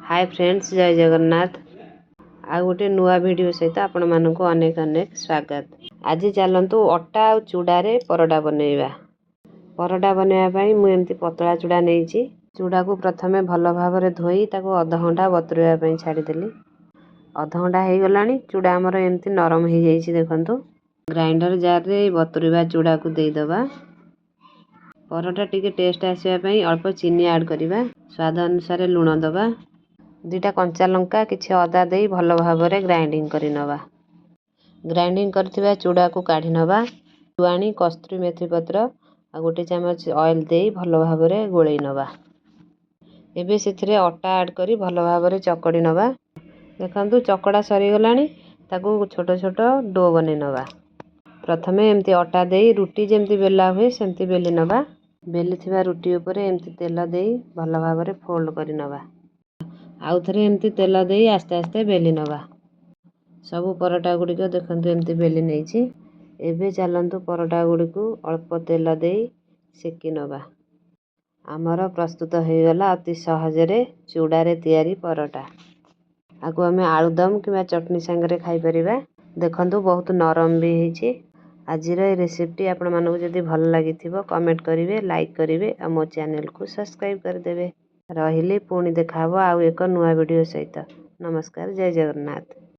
Hi friends, जय जगन्नाथ। आ गोटे नुआ वीडियो सहित आपण मानक अनेक अनेक स्वागत। आज चलतु अटा और चूड़ा रे परोटा बनैबा। परोटा बनैबा पई मु एमती पतला चूड़ा नेइची। चूड़ा को प्रथमे भल भाव धोई ताको आधा घंटा बतुरेबा पई छाड़ी देली। आधा घंटा हो गलानी, चूड़ा हमर एमती नरम हो जाइछि। देखंतु ग्राइंडर जार रे बतुरेबा चूड़ा को देई दबा। परोटा टिके टेस्ट आसिया पई अल्प चीनी ऐड करिबा। स्वाद अनुसार लूण दबा। दुईटा कंचा लंका किछि अदा देई भल भाव ग्राइंडिंग करि नबा। ग्राइंडिंग करथिबा चूड़ा को काढी नबा। जुआनी, कस्तूरी मेथी पत्र आ गोटे चमच ऑयल देई भल भाव गोळेई नबा। एबे सेथिरे अटा ऐड करी भल भाव चकड़ी नबा। देखंतु चकड़ा सरी गलानी, ताकू छोट छोट डो बने नबा। प्रथमे एमती अटा देई रुटी जेमती बेला हुए सेमती बेली नबा। बेली थिबा रुटी ऊपर एमती तेल देई भल भाव फोल्ड करि नबा। आउ थरे एमती तेल देई आस्ते आस्ते बेली नबा। सबु परोटा गुड़िक देखंतु एमती बेली नेइछि। एबे चलंतु परोटा गुड़िक अल्प तेल देई सेकी नबा। आमर प्रस्तुत हो गला अति सहजरे चूड़ा रे तैयारी परोटा। आकु आमे आलुदम किबा चटनी संगरे खाई परिबा। देखंतु बहुत नरम भी होइछि। आजिर ए रेसिपी आपण मानकु जदि भल लागिथिबो कमेंट करिवे, लाइक करिवे आ मो चैनल को सब्सक्राइब कर देबे। रहिले पुणी देखा हबो आउ एक नुआ वीडियो सहित। नमस्कार, जय जगन्नाथ।